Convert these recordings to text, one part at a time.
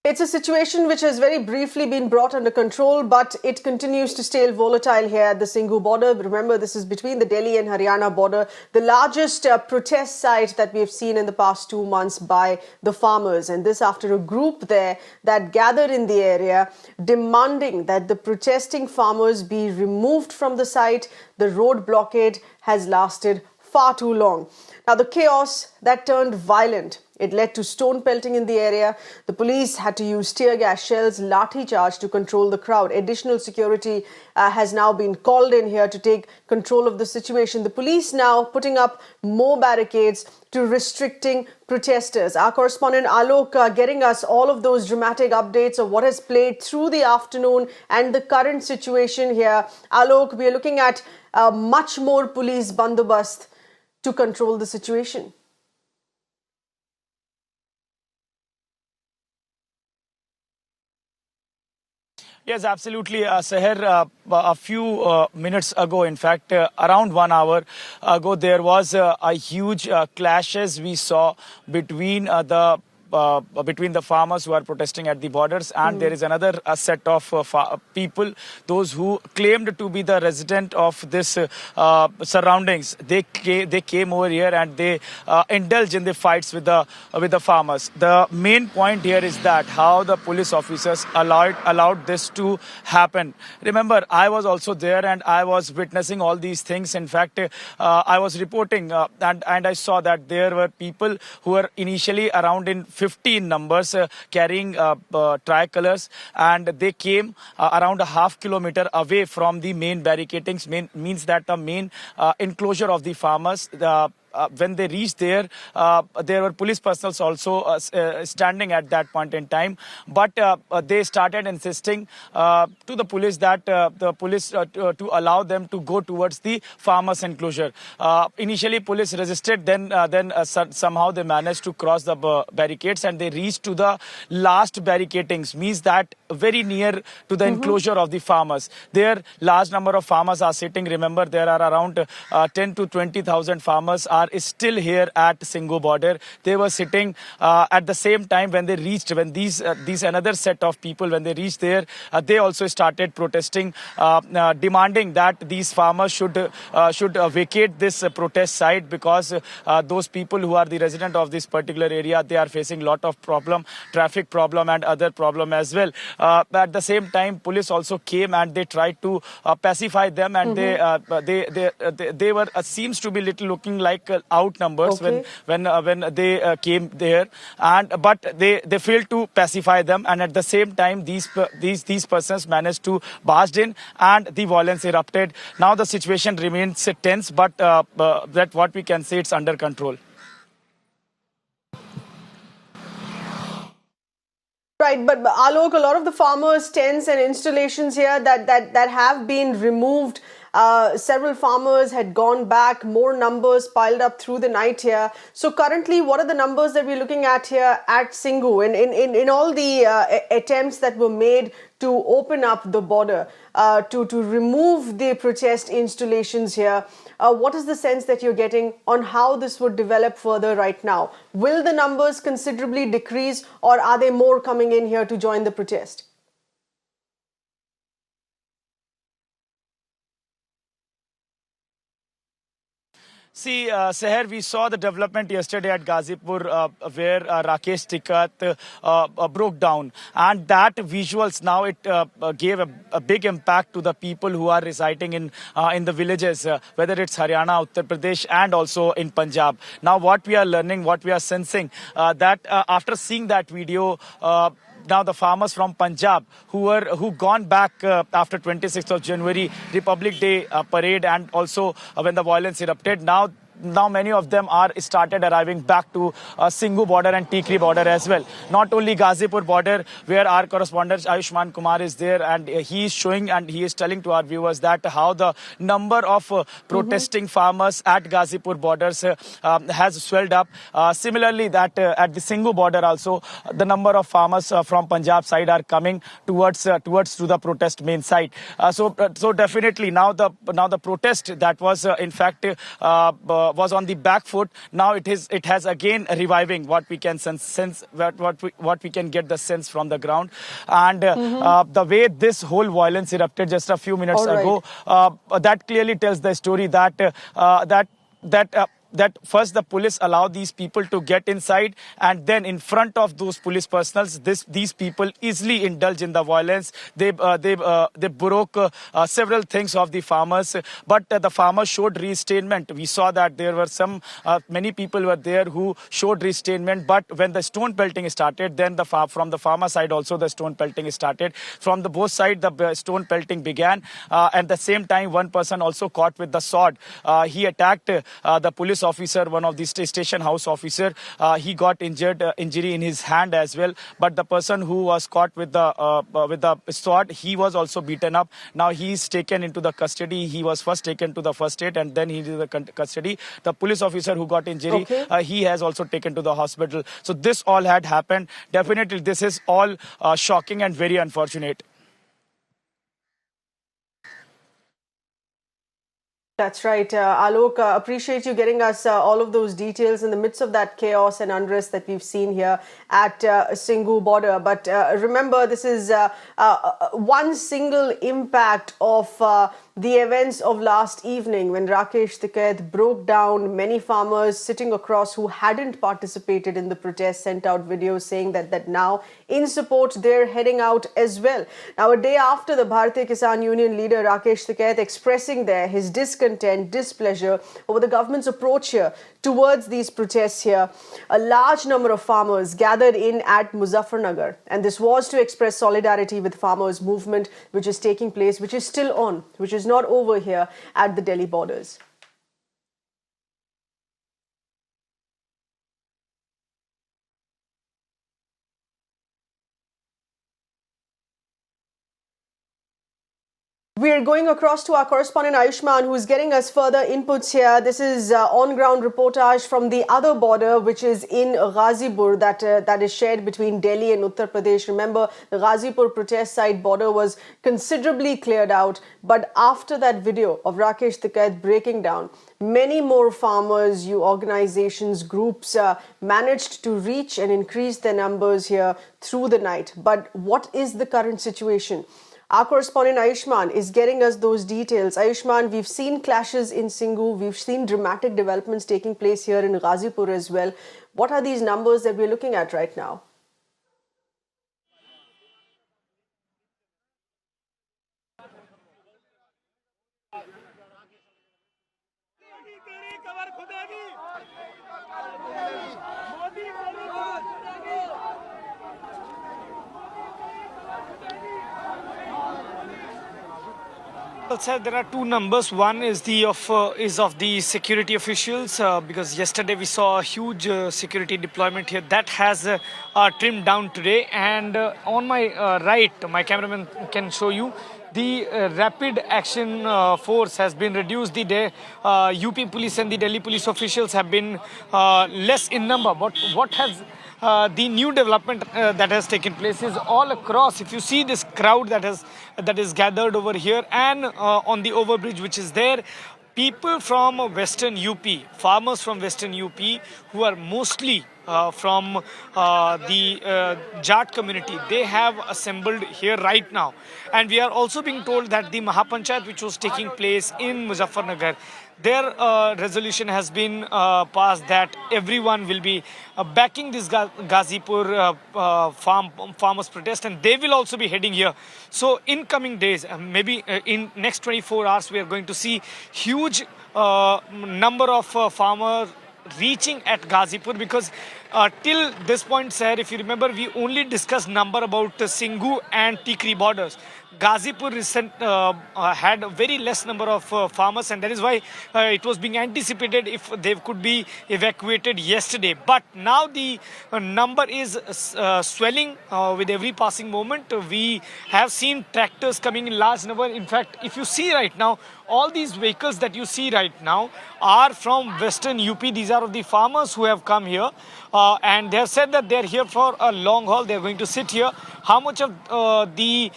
It's a situation which has very briefly been brought under control, but it continues to stay volatile here at the Singhu border. Remember, this is between the Delhi and Haryana border, the largest protest site that we have seen in the past 2 months by the farmers. And this after a group there that gathered in the area demanding that the protesting farmers be removed from the site. The road blockade has lasted far too long. Now, the chaos that turned violent, it led to stone pelting in the area. The police had to use tear gas shells, lathi charge to control the crowd. Additional security has now been called in here to take control of the situation. The police now putting up more barricades to restricting protesters. Our correspondent Alok getting us all of those dramatic updates of what has played through the afternoon and the current situation here. Alok, we are looking at much more police bandobast to control the situation. Yes, absolutely, Seher. A few minutes ago, in fact, around 1 hour ago, there was a huge clashes we saw between the farmers who are protesting at the borders, and there is another set of people, those who claimed to be the resident of this surroundings. They came over here and they indulge in the fights with the farmers. The main point here is that how the police officers allowed this to happen. Remember, I was also there and I was witnessing all these things. In fact, I was reporting and I saw that there were people who were initially around in 50 in numbers carrying tricolors, and they came around a half kilometer away from the main barricadings. Means that the main enclosure of the farmers. When they reached there were police personnel also standing at that point in time. But they started insisting to the police that to allow them to go towards the farmers' enclosure. Initially, police resisted. Then somehow they managed to cross the barricades and they reached to the last barricadings. Means that very near to the enclosure of the farmers. There, large number of farmers are sitting. Remember, there are around 10 to 20,000 farmers are still here at Singhu border. They were sitting at the same time when they reached, when these another set of people, when they reached there, they also started protesting, demanding that these farmers should vacate this protest site, because those people who are the resident of this particular area, they are facing lot of problem, traffic problem and other problem as well. At the same time, police also came and they tried to pacify them, and they were seems to be little looking like outnumbers when they came there, but they failed to pacify them, and at the same time these persons managed to barge in and the violence erupted. Now the situation remains tense, but that what we can say, it's under control. Right, but Alok, a lot of the farmers' tents and installations here that have been removed. Several farmers had gone back, more numbers piled up through the night here. So currently, what are the numbers that we're looking at here at Singhu in all the attempts that were made to open up the border, to remove the protest installations here? What is the sense that you're getting on how this would develop further right now? Will the numbers considerably decrease, or are there more coming in here to join the protest? See, Seher, we saw the development yesterday at Ghazipur where Rakesh Tikkat broke down. And that visuals now, it gave a big impact to the people who are residing in the villages, whether it's Haryana, Uttar Pradesh and also in Punjab. Now what we are learning, what we are sensing, that after seeing that video, now the farmers from Punjab who gone back after 26th of January, Republic Day parade, and also when the violence erupted, now many of them are started arriving back to Singhu border and Tikri border as well. Not only Ghazipur border, where our correspondent Ayushman Kumar is there, and he is showing and he is telling to our viewers that how the number of protesting farmers at Ghazipur borders has swelled up. Similarly, that at the Singhu border also, the number of farmers from Punjab side are coming towards to the protest main site. So definitely now the protest that was in fact was on the back foot. Now it has again reviving, what we can sense what we can get the sense from the ground. And the way this whole violence erupted just a few minutes ago, that clearly tells the story that first the police allowed these people to get inside, and then in front of those police personals, these people easily indulge in the violence. They broke several things of the farmers, but the farmers showed restrainment. We saw that there were many people were there who showed restrainment, but when the stone pelting started, then from the farmer side also the stone pelting started. From the both sides the stone pelting began. At the same time, one person also caught with the sword. He attacked the police officer, one of the station house officer. He got injury in his hand as well. But the person who was caught with the sword, he was also beaten up. Now he is taken into the custody. He was first taken to the first aid and then he did the custody. The police officer who got injury, he has also taken to the hospital. So this all had happened. Definitely this is all shocking and very unfortunate. That's right. Alok, appreciate you getting us all of those details in the midst of that chaos and unrest that we've seen here at Singhu border. But remember, this is one single impact of the events of last evening when Rakesh Tikait broke down. Many farmers sitting across who hadn't participated in the protest sent out videos saying that now in support they're heading out as well. Now, a day after the Bharatiya Kisan Union leader Rakesh Tikait expressing his discontent, displeasure over the government's approach here towards these protests here, a large number of farmers gathered in at Muzaffarnagar, and this was to express solidarity with farmers' movement which is taking place, which is still on, which is not over here at the Delhi borders. We are going across to our correspondent Ayushman, who is getting us further inputs here. This is on-ground reportage from the other border, which is in Ghazipur, that is shared between Delhi and Uttar Pradesh. Remember, the Ghazipur protest site border was considerably cleared out, but after that video of Rakesh Tikait breaking down, many more farmers, organizations, groups managed to reach and increase their numbers here through the night. But what is the current situation? Our correspondent Ayushman is getting us those details. Ayushman, we've seen clashes in Singhu. We've seen dramatic developments taking place here in Ghazipur as well. What are these numbers that we're looking at right now? Sir, there are two numbers. One is of the security officials, because yesterday we saw a huge security deployment here. That has trimmed down today. And on my right, my cameraman can show you, the rapid action force has been reduced. The UP police and the Delhi police officials have been less in number. But what has the new development that has taken place is all across. If you see this crowd that is gathered over here and on the overbridge which is there, people from Western UP, farmers from Western UP who are mostly from the Jat community, they have assembled here right now. And we are also being told that the Mahapanchayat which was taking place in Muzaffarnagar, their resolution has been passed that everyone will be backing this Ghazipur farmers protest, and they will also be heading here. So in coming days, maybe in next 24 hours, we are going to see huge number of farmers reaching at Ghazipur, because till this point, sir, if you remember, we only discussed number about Singhu and Tikri borders. Ghazipur had a very less number of farmers, and that is why it was being anticipated if they could be evacuated yesterday. But now the number is swelling with every passing moment. We have seen tractors coming in large number. In fact, if you see right now, all these vehicles that you see right now are from Western UP. These are of the farmers who have come here. And they have said that they are here for a long haul. They are going to sit here. How much of the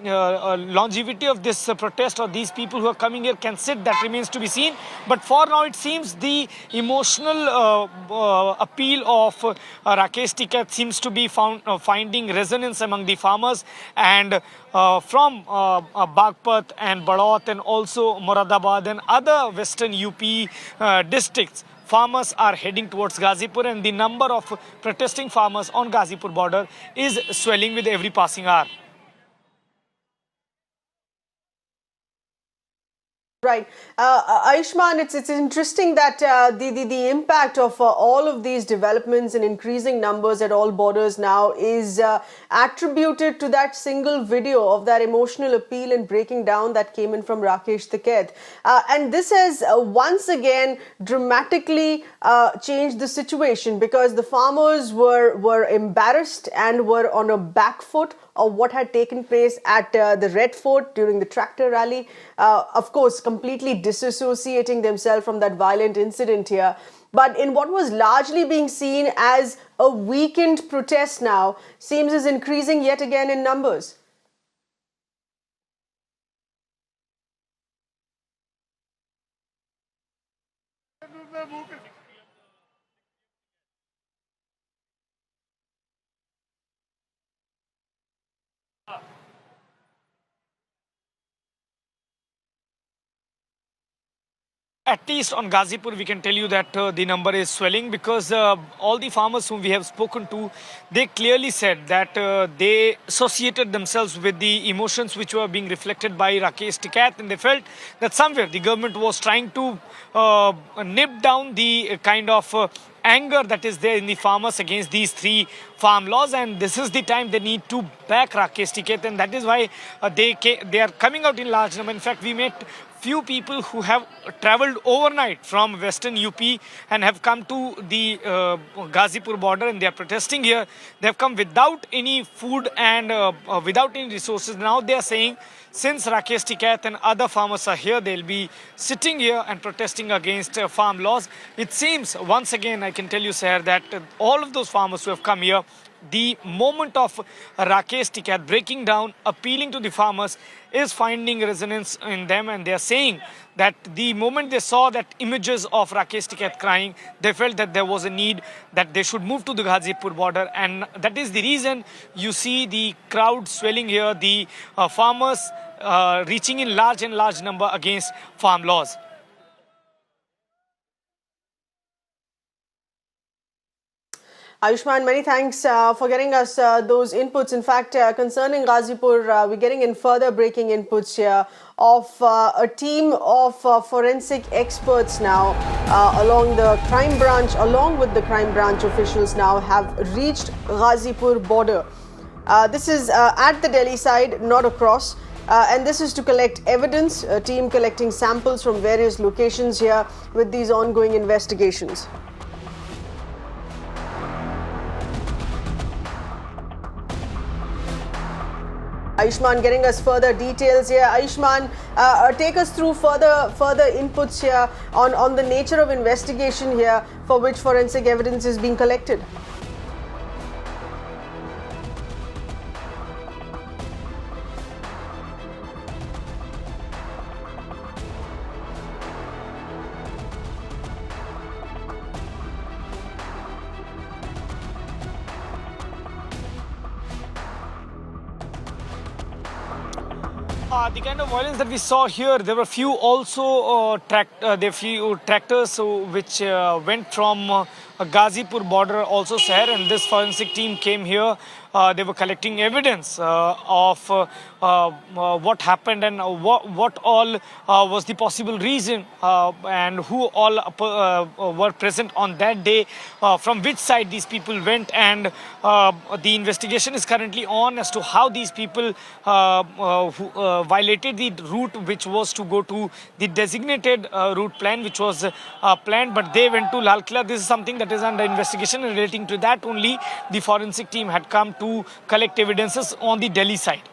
longevity of this protest or these people who are coming here can sit, that remains to be seen. But for now, it seems the emotional appeal of Rakesh Tikait seems to be finding resonance among the farmers, and from Bagpat and Badaut and also Moradabad and other western UP districts, farmers are heading towards Ghazipur, and the number of protesting farmers on Ghazipur border is swelling with every passing hour. Right. Ayushman, it's interesting that the impact of all of these developments and increasing numbers at all borders now is attributed to that single video of that emotional appeal and breaking down that came in from Rakesh Tikait. And this has once again dramatically changed the situation, because the farmers were embarrassed and were on a back foot of what had taken place at the Red Fort during the tractor rally. Of course, completely disassociating themselves from that violent incident here. But in what was largely being seen as a weakened protest now, seems is increasing yet again in numbers. At least on Ghazipur, we can tell you that the number is swelling, because all the farmers whom we have spoken to, they clearly said that they associated themselves with the emotions which were being reflected by Rakesh Tikait, and they felt that somewhere the government was trying to nip down the kind of anger that is there in the farmers against these three farm laws, and this is the time they need to back Rakesh Tikait, and that is why they are coming out in large number. In fact, we met few people who have traveled overnight from western UP and have come to the Ghazipur border, and they are protesting here. They have come without any food and without any resources. Now they are saying, since Rakesh Tikait and other farmers are here, they'll be sitting here and protesting against farm laws. It seems, once again, I can tell you, sir, that all of those farmers who have come here, the moment of Rakesh Tikait breaking down, appealing to the farmers, is finding resonance in them, and they are saying that the moment they saw that images of Rakesh Tikait crying, they felt that there was a need that they should move to the Ghazipur border, and that is the reason you see the crowd swelling here, the farmers reaching in large number against farm laws. Ayushman, many thanks for getting us those inputs. In fact, concerning Ghazipur, we're getting in further breaking inputs here of a team of forensic experts now along with the crime branch officials now have reached Ghazipur border. This is at the Delhi side, not across. And this is to collect evidence, a team collecting samples from various locations here with these ongoing investigations. Ayushman getting us further details here. Ayushman, take us through further inputs here on the nature of investigation here for which forensic evidence is being collected. The kind of violence that we saw here, there were few also tractors which went from Ghazipur border also, sir, and this forensic team came here. They were collecting evidence of what happened and what all was the possible reason and who all were present on that day, from which side these people went, and the investigation is currently on as to how these people who violated the route which was to go to the designated route plan which was planned, but they went to Lal Killa. This is something that is under investigation, and relating to that only the forensic team had come to collect evidences on the Delhi side.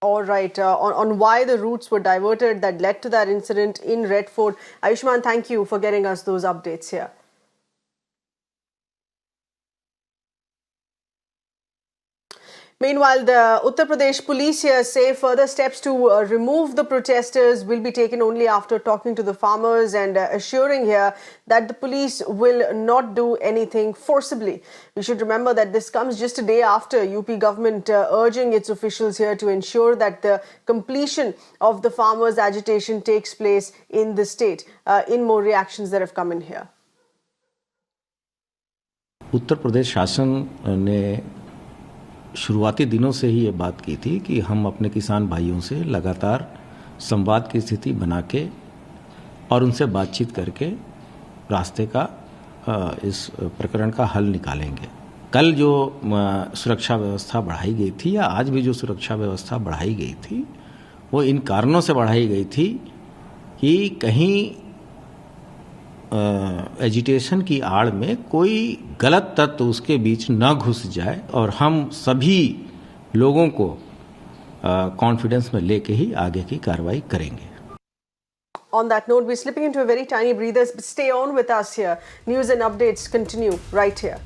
All right, on why the routes were diverted that led to that incident in Red Fort. Ayushman, thank you for getting us those updates here. Meanwhile, the Uttar Pradesh police here say further steps to remove the protesters will be taken only after talking to the farmers and assuring here that the police will not do anything forcibly. We should remember that this comes just a day after UP government urging its officials here to ensure that the completion of the farmers' agitation takes place in the state. In more reactions that have come in here. Uttar Pradesh शासन ने शुरुआती दिनों से ही ये बात की थी कि हम अपने किसान भाइयों से लगातार संवाद की स्थिति बना के और उनसे बातचीत करके रास्ते का इस प्रकरण का हल निकालेंगे। कल जो सुरक्षा व्यवस्था बढ़ाई गई थी या आज भी जो सुरक्षा व्यवस्था बढ़ाई गई थी वो इन कारणों से बढ़ाई गई थी कि कहीं एजिटेशन की आड़ में कोई गलत तत्व उसके बीच न घुस जाए और हम सभी लोगों को कॉन्फिडेंस में लेके ही आगे की कार्रवाई करेंगे। On that note, we're slipping into a very tiny breather. Stay on with us here. News and updates continue right here.